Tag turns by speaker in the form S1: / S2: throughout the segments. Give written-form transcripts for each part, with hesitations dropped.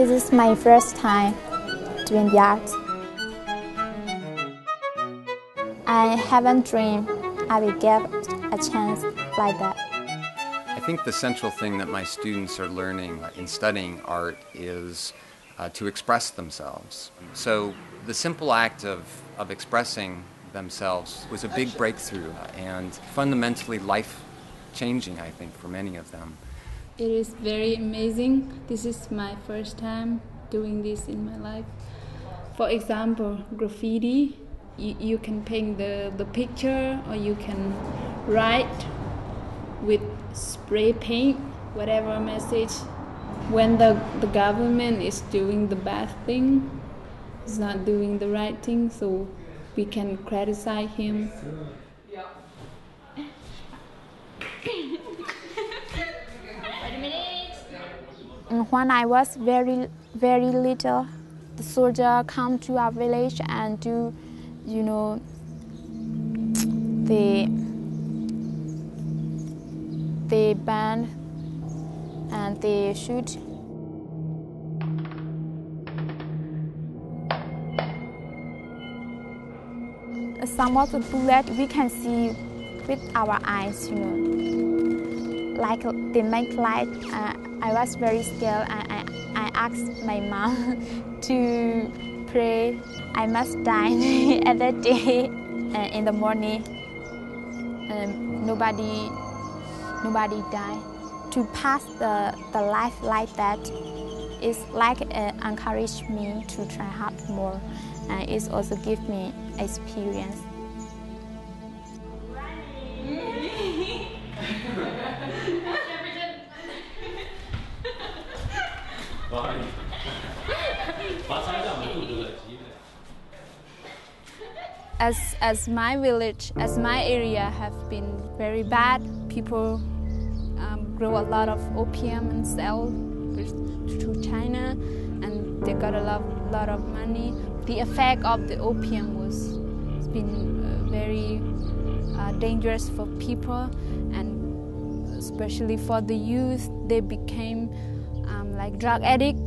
S1: This is my first time doing the art. I haven't dreamed I will get a chance like that.
S2: I think the central thing that my students are learning in studying art is to express themselves. So the simple act of expressing themselves was a big breakthrough and fundamentally life-changing, I think, for many of them.
S3: It is very amazing. This is my first time doing this in my life. For example, graffiti, you can paint the picture, or you can write with spray paint, whatever message. When the government is doing the bad thing, is not doing the right thing, so we can criticize him.
S1: When I was very little, the soldier come to our village and do, they ban and they shoot. Some of the bullets we can see with our eyes, like they make light. I was very scared. I asked my mom to pray I must die at that day. In the morning, nobody died. To pass the life like that is like encourage me to try hard more, and it also give me experience. As my village, as my area have been very bad, people grow a lot of opium and sell to China, and they got a lot of money. The effect of the opium has been very dangerous for people, and especially for the youth. They became like drug addict.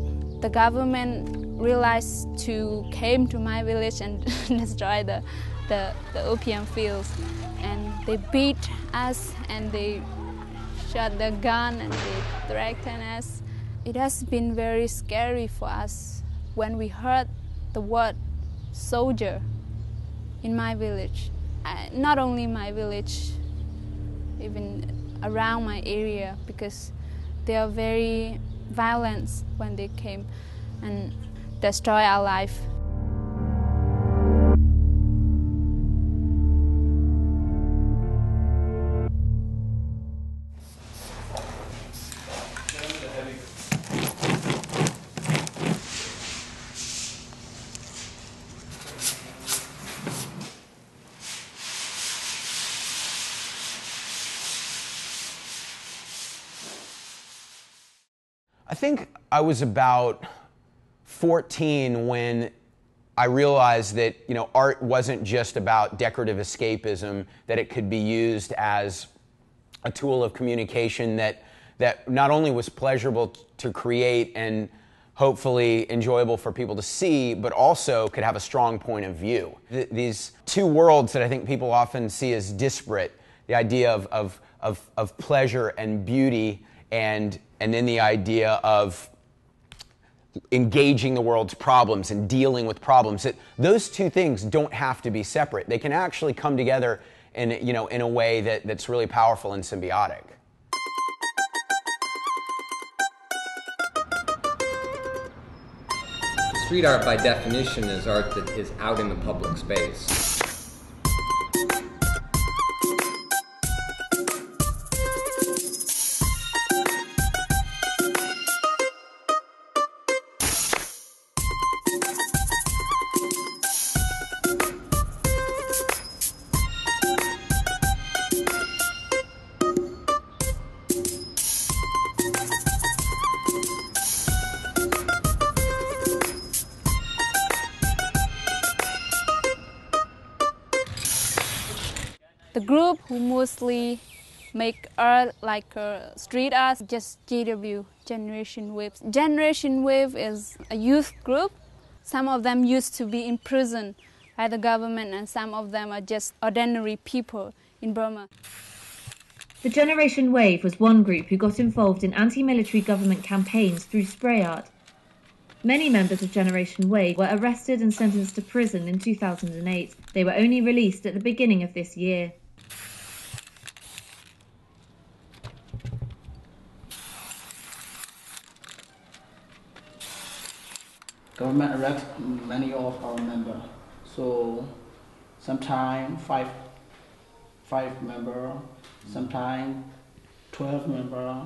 S1: The government realized to came to my village and destroy the opium fields, and they beat us and they shot the gun and they threatened us. It has been very scary for us when we heard the word soldier in my village. Not only my village, even around my area, because they are very violent when they came and destroy our life.
S4: I think I was about 14 when I realized that art wasn't just about decorative escapism, that it could be used as a tool of communication that not only was pleasurable to create and hopefully enjoyable for people to see, but also could have a strong point of view. These two worlds that I think people often see as disparate, the idea of pleasure and beauty, and then the idea of engaging the world's problems and dealing with problems, that those two things don't have to be separate. They can actually come together in a way that's really powerful and symbiotic.
S2: Street art, by definition, is art that is out in the public space.
S3: The group who mostly make art like street art, just GW,
S1: Generation Wave. Generation Wave is a youth group. Some of them used to be in prison by the government, and some of them are just ordinary people in Burma.
S5: The Generation Wave was one group who got involved in anti-military government campaigns through spray art. Many members of Generation Wave were arrested and sentenced to prison in 2008. They were only released at the beginning of this year.
S6: Government arrests many of our members. So sometimes five member, sometimes 12 member.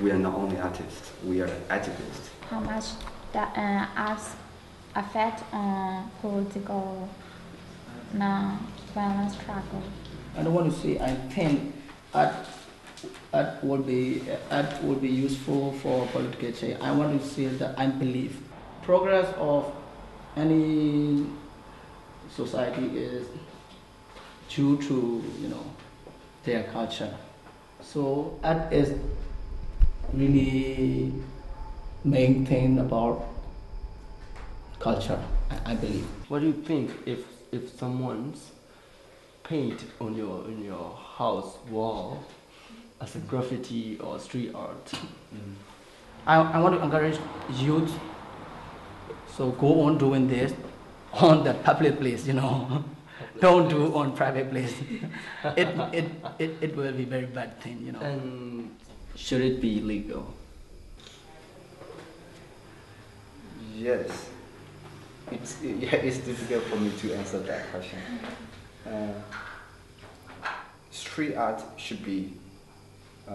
S7: We are not only artists, we are activists.
S8: How much that arts affect on political violence struggle?
S6: I don't want to say I think art would be useful for political change. I want to say that I believe progress of any society is due to their culture. So art is really main thing about culture, I believe.
S9: What do you think if someone's paint on your house wall as a graffiti or street art?
S6: I want to encourage youth, so go on doing this on the public place, Don't do on private place. It will be very bad thing,
S9: And should it be legal?
S7: Yes. It's difficult for me to answer that question. Street art should be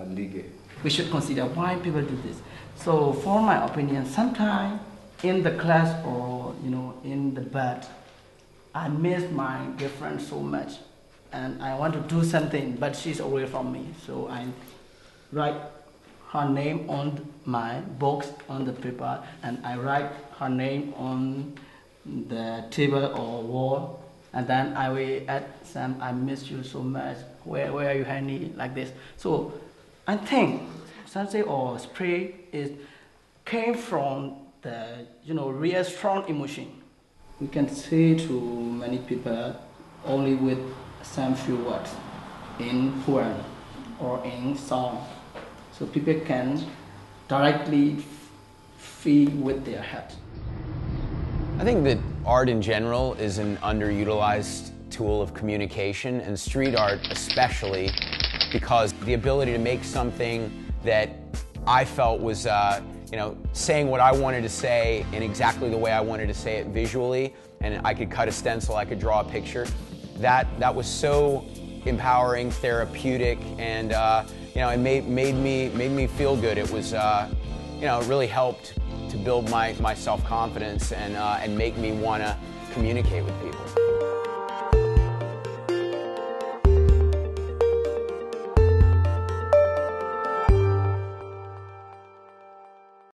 S7: legal.
S6: We should consider why people do this. So for my opinion, sometimes in the class or in the bed, I miss my girlfriend so much and I want to do something, but she's away from me. So I write her name on my box on the paper, and I write her name on the table or wall, and then I will add some, I miss you so much, where are you, honey, like this. So I think sunset or spray came from the real strong emotion. We can say to many people only with some few words in poem or in song, so people can directly feel with their heart.
S4: I think that art in general is an underutilized tool of communication, and street art especially, because the ability to make something that I felt was saying what I wanted to say in exactly the way I wanted to say it visually, and I could cut a stencil, I could draw a picture. That was so empowering, therapeutic, and it made me feel good. It was it really helped to build my self-confidence and make me want to communicate with people.